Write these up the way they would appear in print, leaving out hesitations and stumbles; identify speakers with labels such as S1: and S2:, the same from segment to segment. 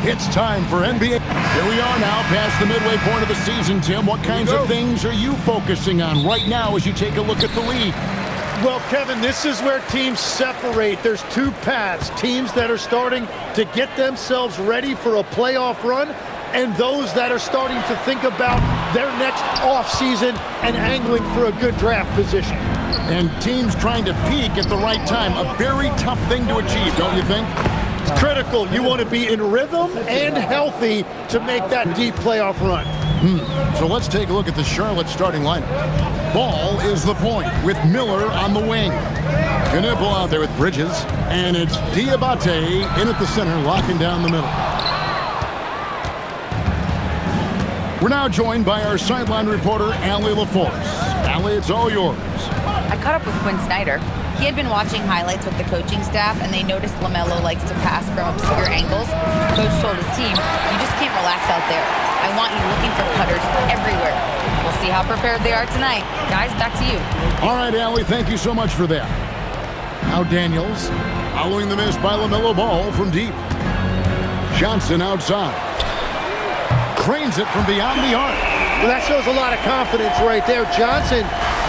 S1: It's time for NBA. Here we are now past the midway point of the season, Tim. What kinds of things are you focusing on right now as you take a look at the league?
S2: Well, Kevin, this is where teams separate. There's two paths. Teams that are starting to get themselves ready for a playoff run, and those that are starting to think about their next offseason and angling for a good draft position.
S1: And teams trying to peak at the right time. A very tough thing to achieve, don't you think?
S2: It's critical. You want to be in rhythm and healthy to make that deep playoff run.
S1: So let's take a look at the Charlotte starting lineup. Ball is the point with Miller on the wing. Knipple out there with Bridges. And it's Diabate in at the center, locking down the middle. We're now joined by our sideline reporter, Allie LaForce. Allie, it's all yours.
S3: I caught up with Quinn Snyder. He had been watching highlights with the coaching staff, and they noticed LaMelo likes to pass from obscure angles. Coach told his team, you just can't relax out there. I want you looking for cutters everywhere. We'll see how prepared they are tonight. Guys, back to you.
S1: All right, Allie, thank you so much for that. Now Daniels, following the miss by LaMelo Ball from deep. Johnson outside. Cranes it from beyond the arc.
S2: Well, that shows a lot of confidence right there. Johnson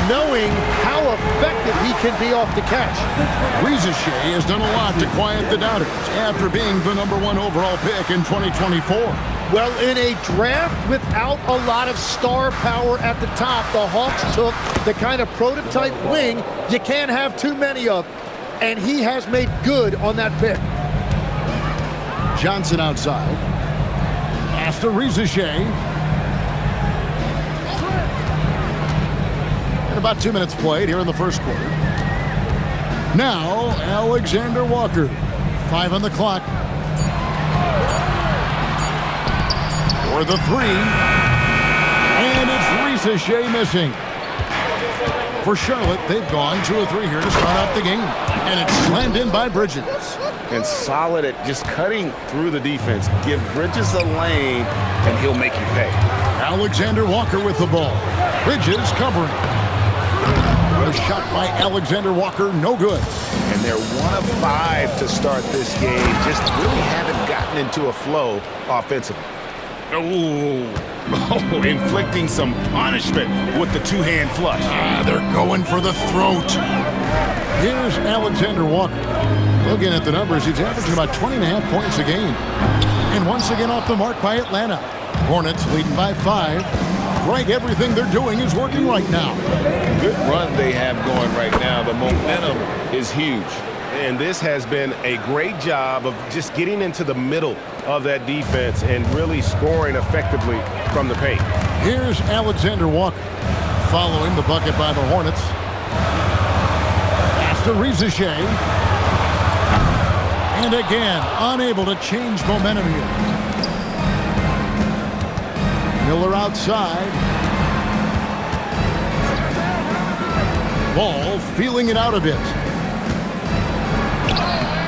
S2: knowing how effective he can be off the catch.
S1: Risacher has done a lot to quiet the doubters after being the #1 overall pick in 2024.
S2: Well, in a draft without a lot of star power at the top, the Hawks took the kind of prototype wing you can't have too many of, and he has made good on that pick.
S1: Johnson outside. Pass to Risacher. About 2 minutes played here in the first quarter. Now, Alexander Walker. 5 on the clock. For the three. And it's Risacher missing. For Charlotte, they've gone 2 of 3 here to start out the game. And it's slammed in by Bridges.
S4: And solid at just cutting through the defense. Give Bridges a lane, and he'll make you pay.
S1: Alexander Walker with the ball. Bridges covering. A shot by Alexander Walker, no good.
S4: And they're 1 of 5 to start this game. Just really haven't gotten into a flow offensively. Oh, inflicting some punishment with the two-hand flush.
S1: They're going for the throat. Here's Alexander Walker. Looking at the numbers, he's averaging about 20.5 points a game. And once again off the mark by Atlanta. Hornets leading by 5. Greg, everything they're doing is working right now.
S4: Good run they have going right now. The momentum is huge. And this has been a great job of just getting into the middle of that defense and really scoring effectively from the paint.
S1: Here's Alexander Walker following the bucket by the Hornets. Pass to Risacher. And again, unable to change momentum here. Miller outside. Ball feeling it out a bit.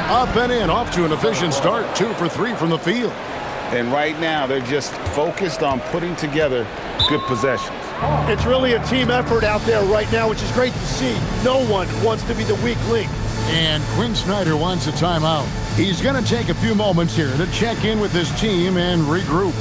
S1: Up and in, off to an efficient start. 2 for 3 from the field.
S4: And right now, they're just focused on putting together good possessions.
S2: It's really a team effort out there right now, which is great to see. No one wants to be the weak link.
S1: And Quinn Snyder wants a timeout. He's going to take a few moments here to check in with his team and regroup.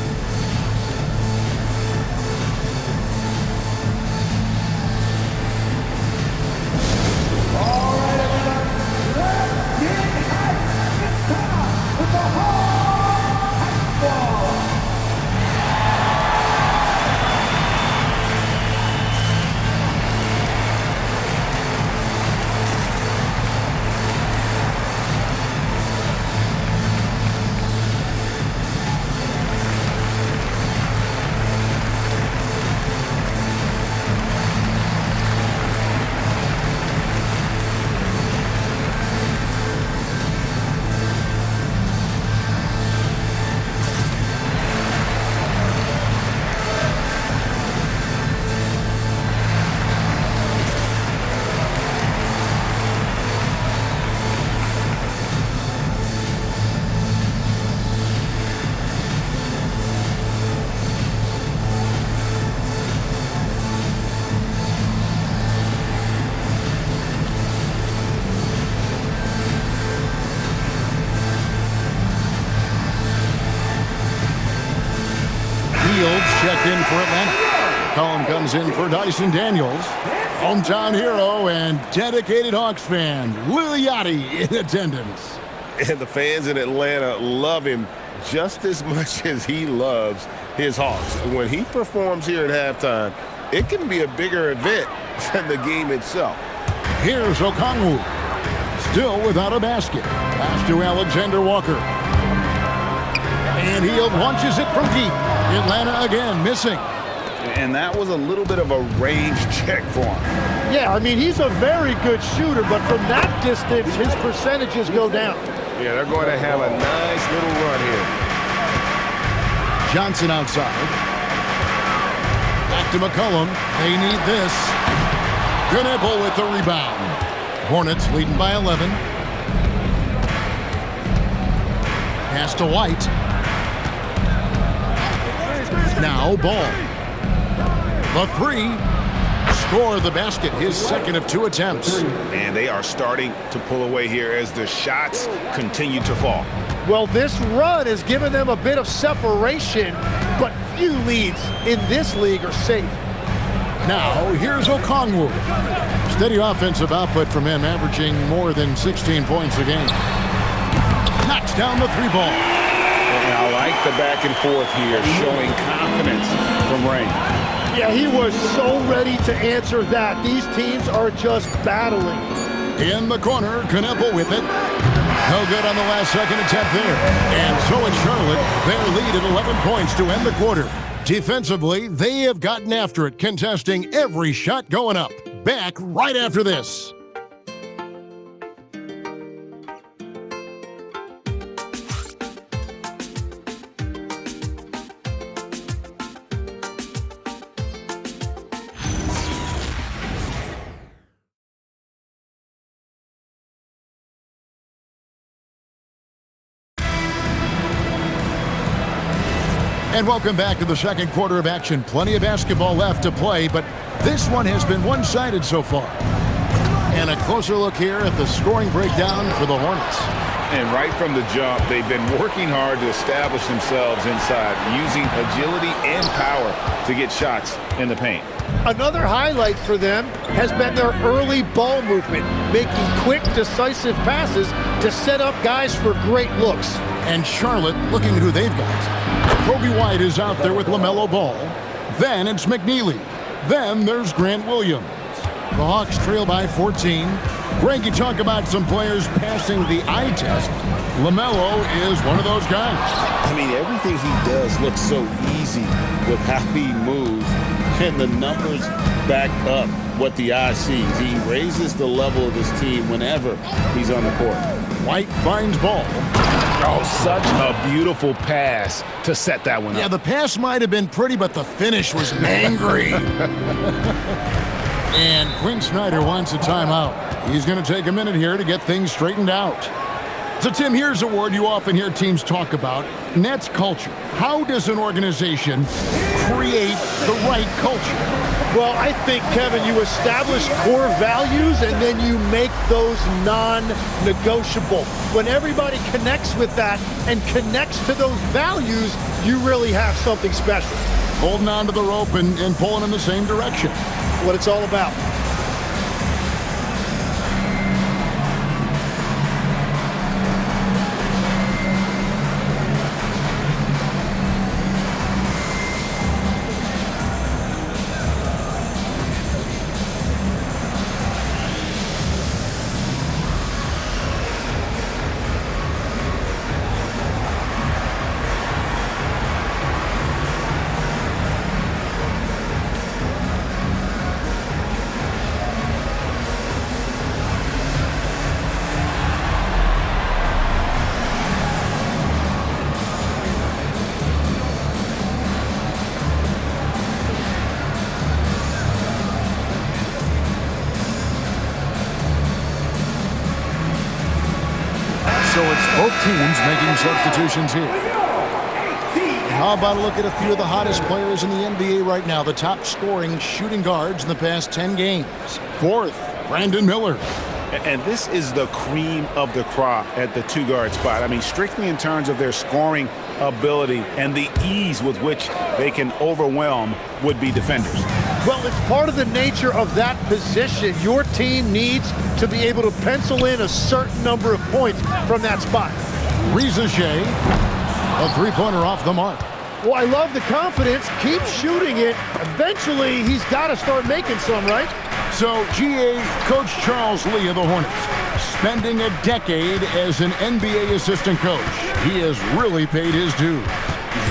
S1: Fields checked in for Atlanta. McCollum comes in for Dyson Daniels. Hometown hero and dedicated Hawks fan, Lil Yachty in attendance.
S4: And the fans in Atlanta love him just as much as he loves his Hawks. When he performs here at halftime, it can be a bigger event than the game itself.
S1: Here's Okongwu. Still without a basket. Pass to Alexander Walker. And he launches it from deep. Atlanta again missing.
S5: And that was a little bit of a range check for him.
S2: Yeah, I mean, he's a very good shooter, but from that distance, his percentages go down.
S4: Yeah, they're going to have a nice little run here.
S1: Johnson outside. Back to McCollum. They need this. Knebel with the rebound. Hornets leading by 11. Pass to White. Now Ball. The three. Score the basket, his second of 2 attempts.
S4: And they are starting to pull away here as the shots continue to fall.
S2: Well, this run has given them a bit of separation, but few leads in this league are safe.
S1: Now, here's Okongwu. Steady offensive output from him, averaging more than 16 points a game. Knocks down the 3 ball.
S5: And I like the back and forth here, showing confidence from Rain.
S2: Yeah, he was so ready to answer that. These teams are just battling.
S1: In the corner, Knebel with it. No good on the last second attempt there. And so it's Charlotte. Their lead at 11 points to end the quarter. Defensively, they have gotten after it, contesting every shot going up. Back right after this. And welcome back to the second quarter of action. Plenty of basketball left to play, but this one has been one-sided so far. And a closer look here at the scoring breakdown for the Hornets.
S5: And right from the jump, they've been working hard to establish themselves inside, using agility and power to get shots in the paint.
S2: Another highlight for them has been their early ball movement, making quick, decisive passes to set up guys for great looks.
S1: And Charlotte looking at who they've got. Kobe White is out there with LaMelo Ball. Then it's McNeely. Then there's Grant Williams. The Hawks trail by 14. Greg, you talk about some players passing the eye test. LaMelo is one of those guys.
S5: I mean, everything he does looks so easy with how he moves, and the numbers back up what the eye sees. He raises the level of his team whenever he's on the court.
S1: White finds Ball.
S4: Oh, such a beautiful pass to set that one up.
S1: Yeah, the pass might have been pretty, but the finish was angry. And Quinn Snyder wants a timeout. He's going to take a minute here to get things straightened out. So, Tim, here's a word you often hear teams talk about. Nets culture. How does an organization create the right culture?
S2: Well, I think, Kevin, you establish core values and then you make those non-negotiable. When everybody connects with that and connects to those values, you really have something special.
S1: Holding on to the rope and pulling in the same direction.
S2: What it's all about.
S1: So it's both teams making substitutions here. And how about a look at a few of the hottest players in the NBA right now, the top scoring shooting guards in the past 10 games. Fourth, Brandon Miller.
S5: And this is the cream of the crop at the 2-guard spot. I mean, strictly in terms of their scoring
S6: ability and the ease with which they can overwhelm would-be defenders.
S2: Well, it's part of the nature of that position. Your team needs to be able to pencil in a certain number of points from that spot.
S1: Riza Shea, a three-pointer off the mark.
S2: Well, I love the confidence. Keep shooting it. Eventually, he's got to start making some, right?
S1: So, GA, Coach Charles Lee of the Hornets, spending a decade as an NBA assistant coach. He has really paid his dues.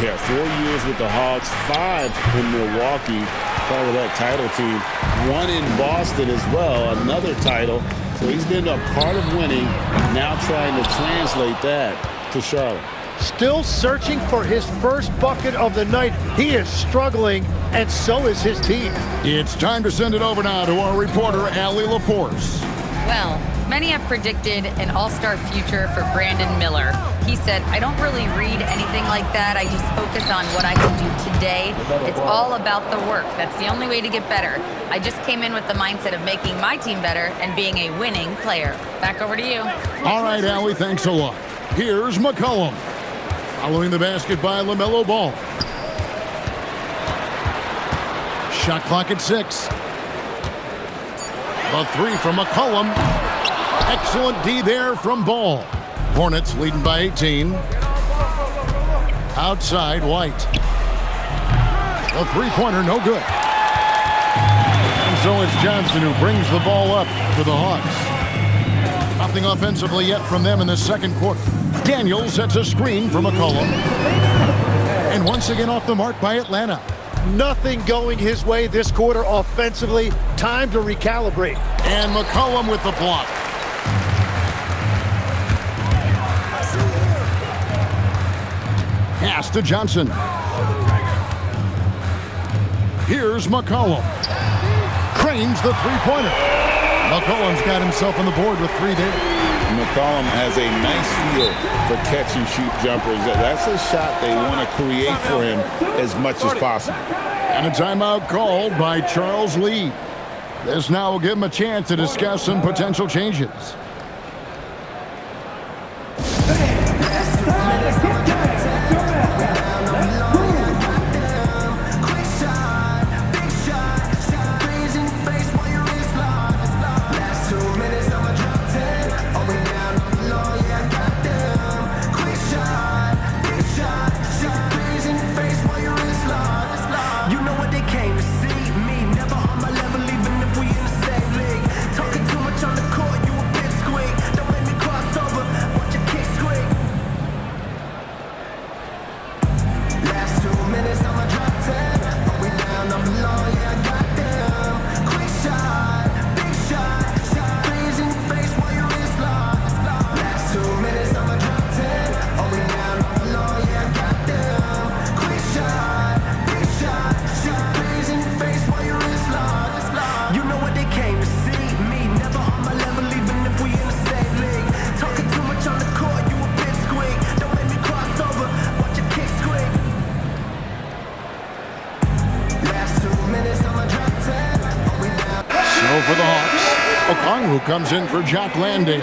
S5: Yeah, 4 years with the Hawks, 5 in Milwaukee, part of that title team. 1 in Boston as well, another title. So he's been a part of winning, now trying to translate that to Charlotte.
S2: Still searching for his first bucket of the night. He is struggling, and so is his team.
S1: It's time to send it over now to our reporter, Allie LaForce.
S3: Well, many have predicted an all-star future for Brandon Miller. He said, I don't really read anything like that. I just focus on what I can do today. It's all about the work. That's the only way to get better. I just came in with the mindset of making my team better and being a winning player. Back over to you.
S1: All right, Allie, thanks a lot. Here's McCollum. Following the basket by LaMelo Ball. Shot clock at 6. The three from McCollum. Excellent D there from Ball. Hornets leading by 18. Outside, White. The three-pointer, no good. And so it's Johnson who brings the ball up for the Hawks. Nothing offensively yet from them in the second quarter. Daniels sets a screen for McCollum. And once again off the mark by Atlanta.
S2: Nothing going his way this quarter offensively. Time to recalibrate.
S1: And McCollum with the block. Pass to Johnson. Here's McCollum. Cranes the three-pointer. McCollum's got himself on the board with 3 there.
S5: McCollum has a nice feel for catch-and-shoot jumpers. That's a shot they want to create for him as much as possible.
S1: And a timeout called by Charles Lee. This now will give him a chance to discuss some potential changes. For the Hawks, Okongwu comes in for Jock Landale.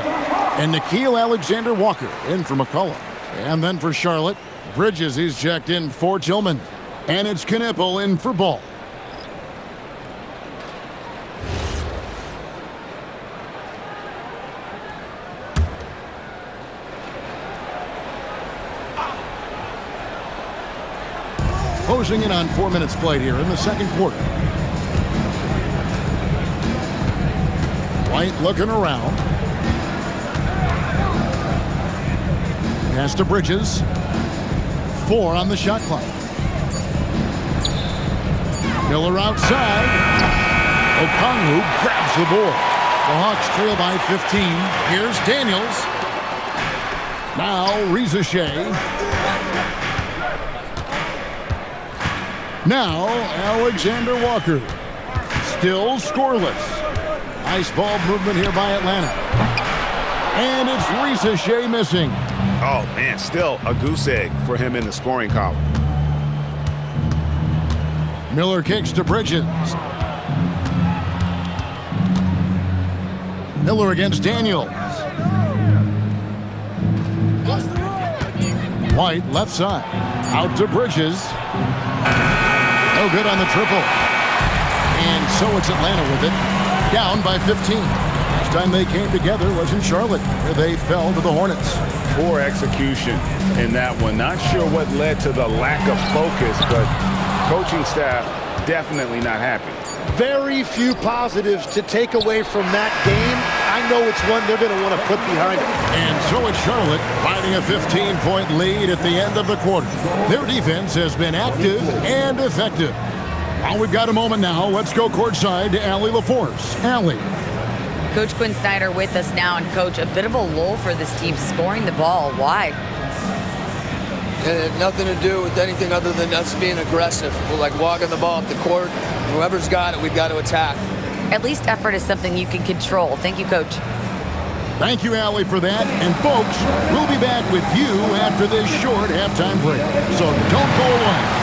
S1: And Nickeil Alexander-Walker in for McCollum. And then for Charlotte, Bridges, he's checked in for Tillman. And it's Knipple in for Ball. Closing in on 4 minutes played here in the second quarter. White looking around. Pass to Bridges. 4 on the shot clock. Miller outside. Okongwu grabs the board. The Hawks trail by 15. Here's Daniels. Now Riza Shea. Now Alexander Walker. Still scoreless. Nice ball movement here by Atlanta. And it's Riza Shea missing.
S6: Oh, man, still a goose egg for him in the scoring column.
S1: Miller kicks to Bridges. Miller against Daniels. White left side. Out to Bridges. No good on the triple. And so it's Atlanta with it. Down by 15. Last time they came together was in Charlotte, where they fell to the Hornets.
S6: Poor execution in that one. Not sure what led to the lack of focus, but coaching staff definitely not happy.
S2: Very few positives to take away from that game. I know it's one they're going to want to put behind them.
S1: And so it's Charlotte riding a 15-point lead at the end of the quarter. Their defense has been active and effective. Well, we've got a moment now. Let's go courtside to Allie LaForce. Allie.
S3: Coach Quinn Snyder with us now. And, Coach, a bit of a lull for this team scoring the ball. Why?
S7: It had nothing to do with anything other than us being aggressive. We're like walking the ball up the court. Whoever's got it, we've got to attack.
S3: At least effort is something you can control. Thank you, Coach.
S1: Thank you, Allie, for that. And, folks, we'll be back with you after this short halftime break. So don't go away.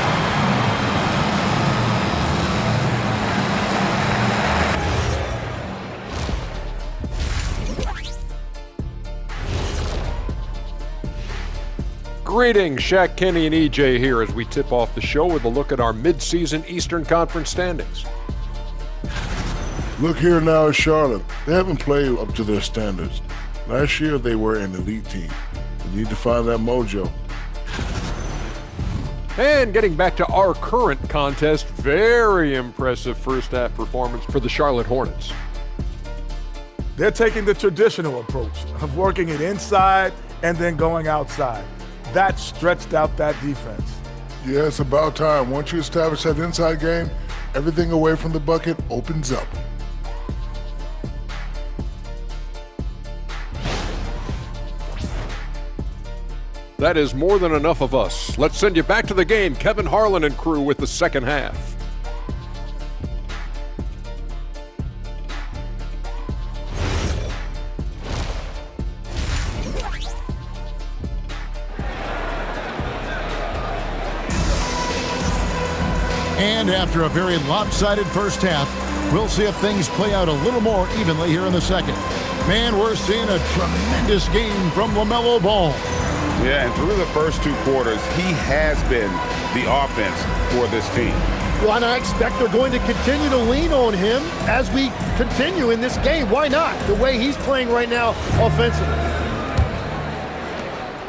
S8: Greetings, Shaq, Kenny, and EJ here as we tip off the show with a look at our mid-season Eastern Conference standings.
S9: Look here now at Charlotte. They haven't played up to their standards. Last year they were an elite team. They need to find that mojo.
S8: And getting back to our current contest, very impressive first half performance for the Charlotte Hornets.
S10: They're taking the traditional approach of working it inside and then going outside. That stretched out that defense.
S9: Yeah, it's about time. Once you establish that inside game, everything away from the bucket opens up.
S8: That is more than enough of us. Let's send you back to the game. Kevin Harlan and crew with the second half.
S1: And after a very lopsided first half, we'll see if things play out a little more evenly here in the second. Man, we're seeing a tremendous game from LaMelo Ball.
S6: Yeah, and through the first two quarters, he has been the offense for this team.
S2: Well, and I expect they're going to continue to lean on him as we continue in this game. Why not? The way he's playing right now offensively.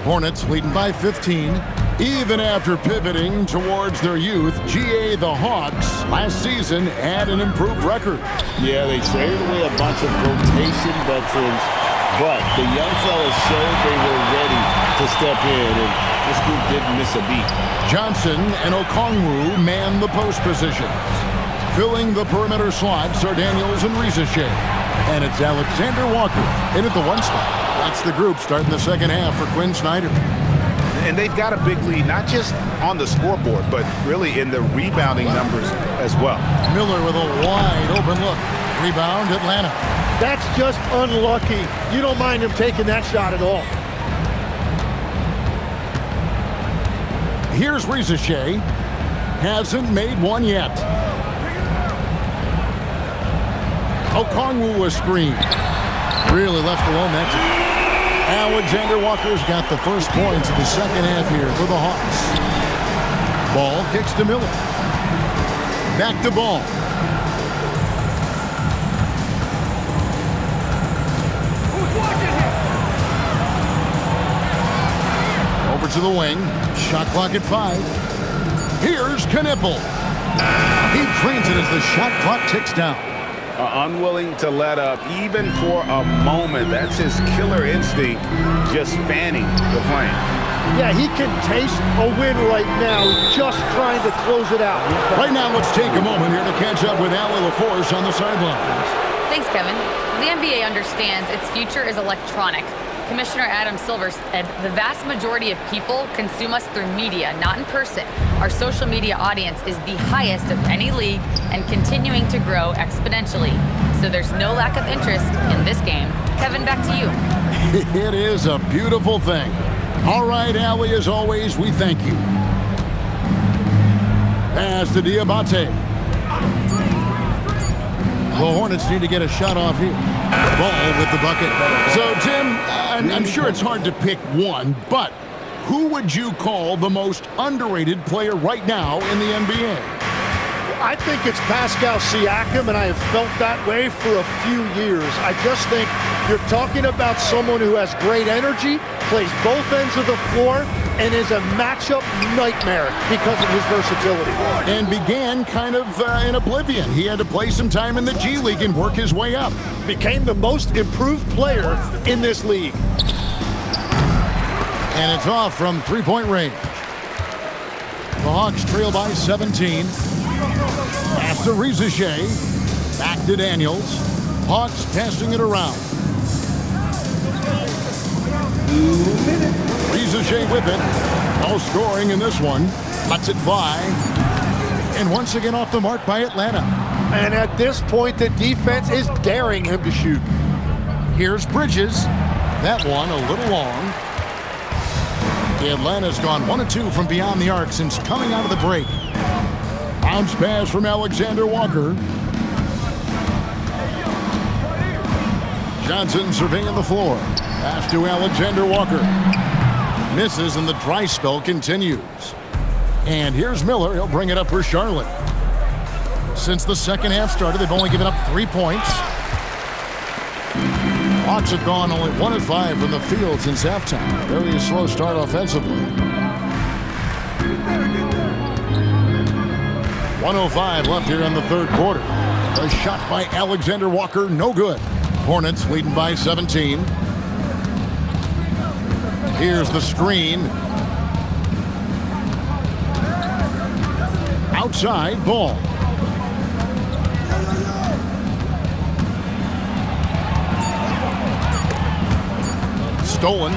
S1: Hornets leading by 15. Even after pivoting towards their youth, GA the Hawks last season had an improved record.
S5: Yeah, they traded away a bunch of rotation veterans, but the young fellas showed they were ready to step in, and this group didn't miss a beat.
S1: Johnson and Okongwu man the post positions. Filling the perimeter slots are Daniels and Rizachet. And it's Alexander Walker in at the one spot. That's the group starting the second half for Quinn Snyder.
S6: And they've got a big lead, not just on the scoreboard, but really in the rebounding numbers as well.
S1: Miller with a wide open look. Rebound, Atlanta.
S2: That's just unlucky. You don't mind him taking that shot at all.
S1: Here's Rizachet. Hasn't made one yet. Okongwu was screened. Really left alone that time. Alexander Walker's got the first points of the second half here for the Hawks. Ball kicks to Miller. Back to Ball. Over to the wing. Shot clock at 5. Here's Knipple. He drains it as the shot clock ticks down.
S6: Unwilling to let up even for a moment. That's his killer instinct, just fanning the flame.
S2: Yeah, he can taste a win right now, just trying to close it out.
S1: Right now, let's take a moment here to catch up with Allie LaForce on the sidelines.
S3: Thanks, Kevin. The NBA understands its future is electronic. Commissioner Adam Silver said the vast majority of people consume us through media, not in person. Our social media audience is the highest of any league and continuing to grow exponentially. So there's no lack of interest in this game. Kevin, back to you.
S1: It is a beautiful thing. All right, Allie, as always, we thank you. Pass to Diabate. The Hornets need to get a shot off here. Ball with the bucket. So, Tim, I'm sure it's hard to pick one, but who would you call the most underrated player right now in the NBA?
S2: I think it's Pascal Siakam, and I have felt that way for a few years. I just think you're talking about someone who has great energy, plays both ends of the floor, and is a matchup nightmare because of his versatility.
S1: And began kind of in oblivion. He had to play some time in the G League and work his way up.
S2: Became the most improved player in this league.
S1: And it's off from three-point range. The Hawks trail by 17. Pass to Riza Shea. Back to Daniels. Hawks passing it around. Riza Shea with it. No scoring in this one. Lets it fly. And once again off the mark by Atlanta.
S2: And at this point, the defense is daring him to shoot.
S1: Here's Bridges. That one a little long. Atlanta's gone 1 of 2 from beyond the arc since coming out of the break. Bounce pass from Alexander Walker. Johnson surveying the floor. Pass to Alexander Walker. Misses and the dry spell continues. And here's Miller. He'll bring it up for Charlotte. Since the second half started, they've only given up 3 points. Hawks have gone only 1 of 5 from the field since halftime. Very slow start offensively. 1:05 left here in the third quarter. A shot by Alexander Walker, no good. Hornets leading by 17. Here's the screen. Outside, ball. Stolen.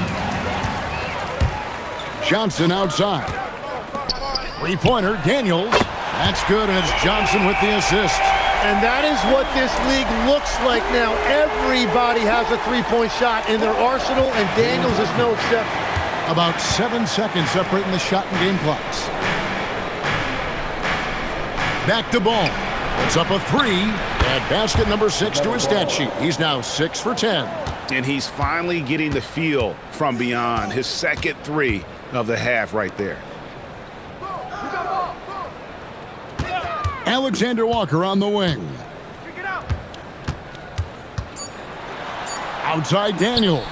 S1: Johnson outside. Three-pointer, Daniels. That's good, and it's Johnson with the assist.
S2: And that is what this league looks like now. Everybody has a three-point shot in their arsenal, and Daniels is no exception.
S1: About 7 seconds separating the shot and game clocks. Back to Ball. It's up a 3. Add basket number 6 to his stat sheet. He's now 6 for 10.
S6: And he's finally getting the feel from beyond. His second 3 of the half right there.
S1: Alexander Walker on the wing. Outside Daniels.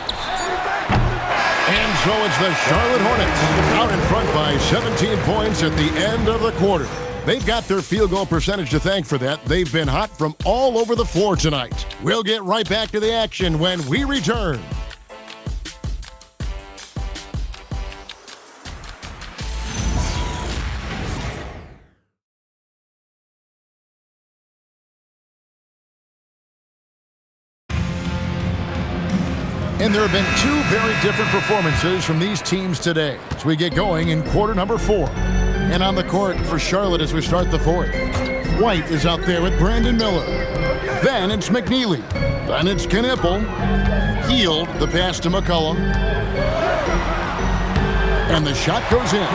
S1: And so it's the Charlotte Hornets out in front by 17 points at the end of the quarter. They've got their field goal percentage to thank for that. They've been hot from all over the floor tonight. We'll get right back to the action when we return. And there have been 2 very different performances from these teams today as we get going in quarter number 4. And on the court for Charlotte as we start the 4th. White is out there with Brandon Miller. Then it's McNeely. Then it's Knipple. Hield the pass to McCollum. And the shot goes in.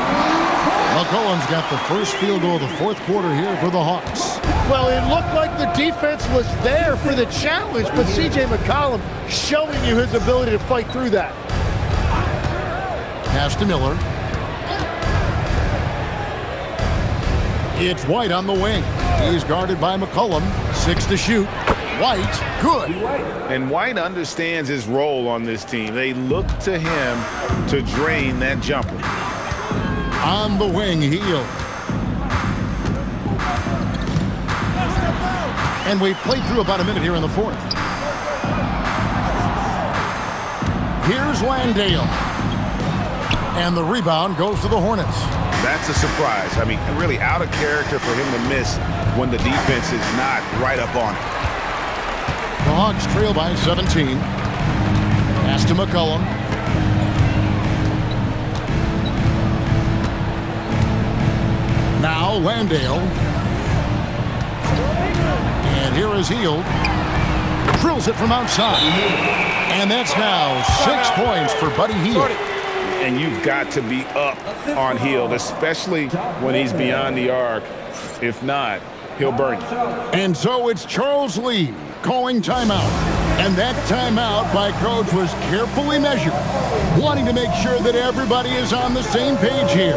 S1: McCollum's got the first field goal of the 4th quarter here for the Hawks.
S2: Well, it looked like the defense was there for the challenge, but C.J. McCollum showing you his ability to fight through that.
S1: Pass to Miller. It's White on the wing. He's guarded by McCollum. 6 to shoot. White, good.
S6: And White understands his role on this team. They look to him to drain that jumper.
S1: On the wing, Hield. And we've played through about a minute here in the 4th. Here's Landale. And the rebound goes to the Hornets.
S6: That's a surprise. I mean, really out of character for him to miss when the defense is not right up on it.
S1: The Hawks trail by 17. Pass to McCollum. Now Landale. And here is Hield. Drills it from outside. And that's now 6 points for Buddy Hield.
S6: And you've got to be up on Hield, especially when he's beyond the arc. If not, he'll burn you.
S1: And so it's Charles Lee calling timeout. And that timeout by Coach was carefully measured, wanting to make sure that everybody is on the same page here.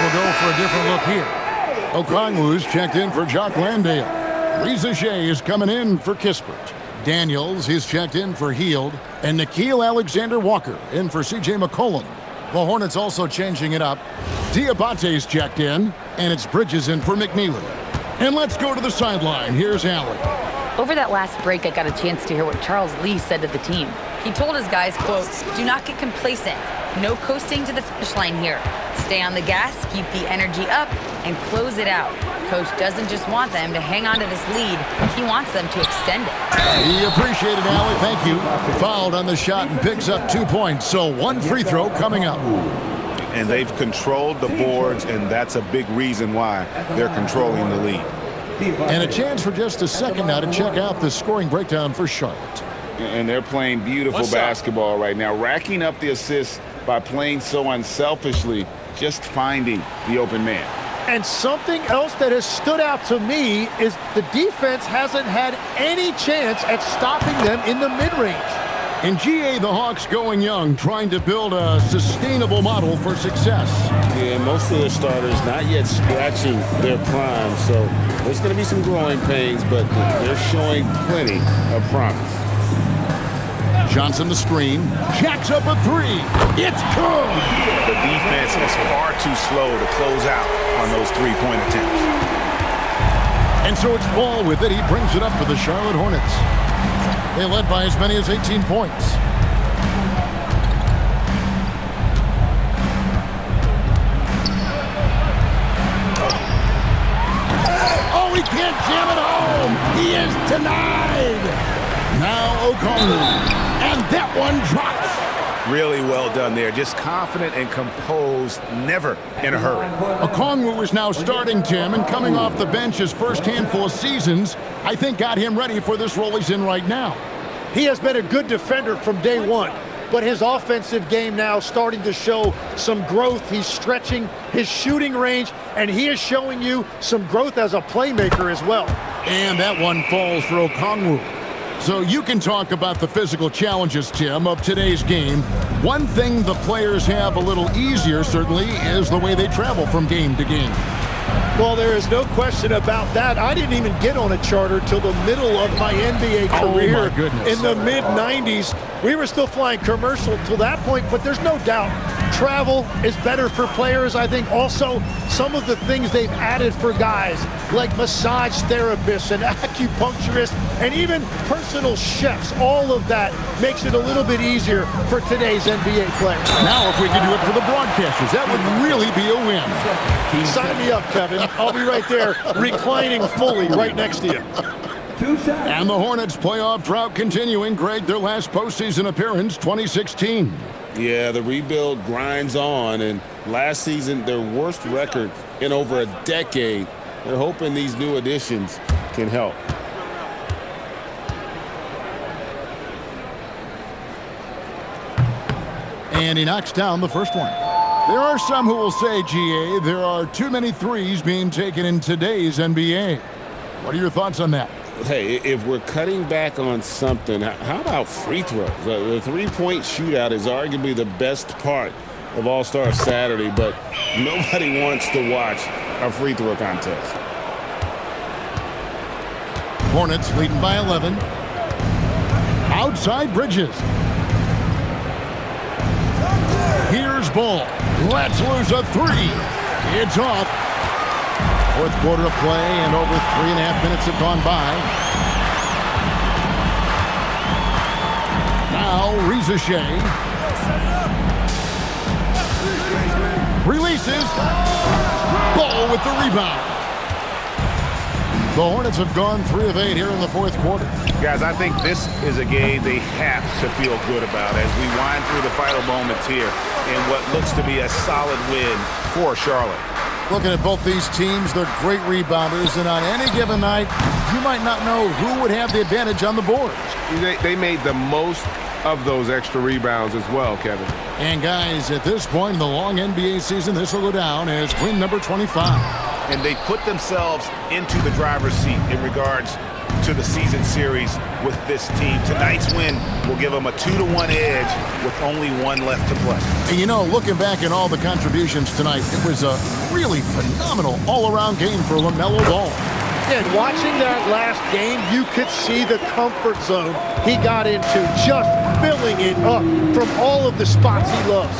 S1: Will go for a different look here. Okongwu's checked in for Jock Landale. Reza Shea is coming in for Kispert. Daniels is checked in for Heald. And Nickeil Alexander-Walker in for C.J. McCollum. The Hornets also changing it up. Diabate's checked in, and it's Bridges in for McNeely. And let's go to the sideline. Here's Allen.
S3: Over that last break, I got a chance to hear what Charles Lee said to the team. He told his guys, quote, "Do not get complacent. No coasting to the finish line here. Stay on the gas, keep the energy up, and close it out." Coach doesn't just want them to hang on to this lead. He wants them to extend it.
S1: He appreciated it, Allie. Thank you. Fouled on the shot and picks up 2 points. So one free throw coming up.
S6: And they've controlled the boards, and that's a big reason why they're controlling the lead.
S1: And a chance for just a second now to check out the scoring breakdown for Charlotte.
S5: And they're playing beautiful basketball right now, racking up the assists by playing so unselfishly, just finding the open man.
S2: And something else that has stood out to me is the defense hasn't had any chance at stopping them in the mid-range.
S1: In GA, the Hawks going young, trying to build a sustainable model for success.
S5: Yeah, most of their starters not yet scratching their prime, so there's going to be some growing pains, but they're showing plenty of promise.
S1: Johnson the screen, jacks up a three. It's good.
S6: The defense is far too slow to close out on those three-point attempts.
S1: And so it's Ball with it. He brings it up for the Charlotte Hornets. They led by as many as 18 points. Oh, he can't jam it home. He is denied. Now Okongwu. And that one drops.
S6: Really well done there. Just confident and composed, never in a hurry.
S1: Okongwu is now starting, Tim, and coming off the bench his first handful of seasons, I think got him ready for this role he's in right now.
S2: He has been a good defender from day one, but his offensive game now starting to show some growth. He's stretching his shooting range, and he is showing you some growth as a playmaker as well.
S1: And that one falls for Okongwu. So you can talk about the physical challenges, Tim, of today's game. One thing the players have a little easier, certainly, is the way they travel from game to game.
S2: Well, there is no question about that. I didn't even get on a charter till the middle of my NBA career.
S1: Oh, my goodness.
S2: In the mid-90s. We were still flying commercial till that point, but there's no doubt travel is better for players. I think also some of the things they've added for guys like massage therapists and acupuncturists and even personal chefs, all of that makes it a little bit easier for today's NBA players.
S1: Now if we could do it for the broadcasters, that would really be a win.
S2: Sign me up, Kevin. I'll be right there reclining fully right next to you.
S1: And the Hornets playoff drought continuing. Greg, their last postseason appearance, 2016.
S5: Yeah, the rebuild grinds on, and last season, their worst record in over a decade. They're hoping these new additions can help.
S1: And he knocks down the first one. There are some who will say, GA, there are too many threes being taken in today's NBA. What are your thoughts on that?
S5: Hey, if we're cutting back on something, how about free throws? The three-point shootout is arguably the best part of All-Star Saturday, but nobody wants to watch a free throw contest.
S1: Hornets leading by 11. Outside Bridges. Here's Ball. Let's lose a three. It's off. Fourth quarter of play, and over 3.5 minutes have gone by. Now, Reza Shea. Releases. Ball with the rebound. The Hornets have gone 3 of 8 here in the fourth quarter.
S6: Guys, I think this is a game they have to feel good about as we wind through the final moments here in what looks to be a solid win for Charlotte.
S1: Looking at both these teams, they're great rebounders, and on any given night, you might not know who would have the advantage on the boards.
S4: They made the most of those extra rebounds as well, Kevin.
S1: And guys, at this point in the long NBA season, this will go down as win number 25.
S6: And they put themselves into the driver's seat in regards to the season series with this team. Tonight's win will give them a 2-1 edge with only one left to play.
S1: And you know, looking back at all the contributions tonight, it was a really phenomenal all-around game for LaMelo Ball.
S2: And watching that last game, you could see the comfort zone he got into, just filling it up from all of the spots he loves.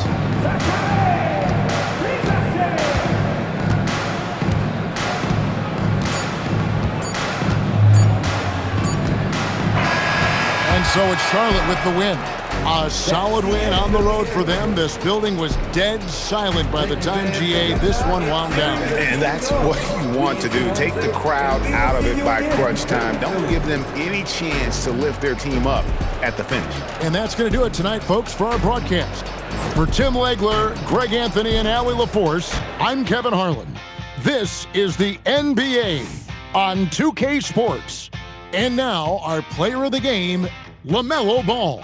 S1: And so it's Charlotte with the win. A solid win on the road for them. This building was dead silent by the time, GA, this one wound down.
S6: And that's what you want to do. Take the crowd out of it by crunch time. Don't give them any chance to lift their team up at the finish.
S1: And that's going to do it tonight, folks, for our broadcast. For Tim Legler, Greg Anthony, and Allie LaForce, I'm Kevin Harlan. This is the NBA on 2K Sports. And now, our player of the game, LaMelo Ball.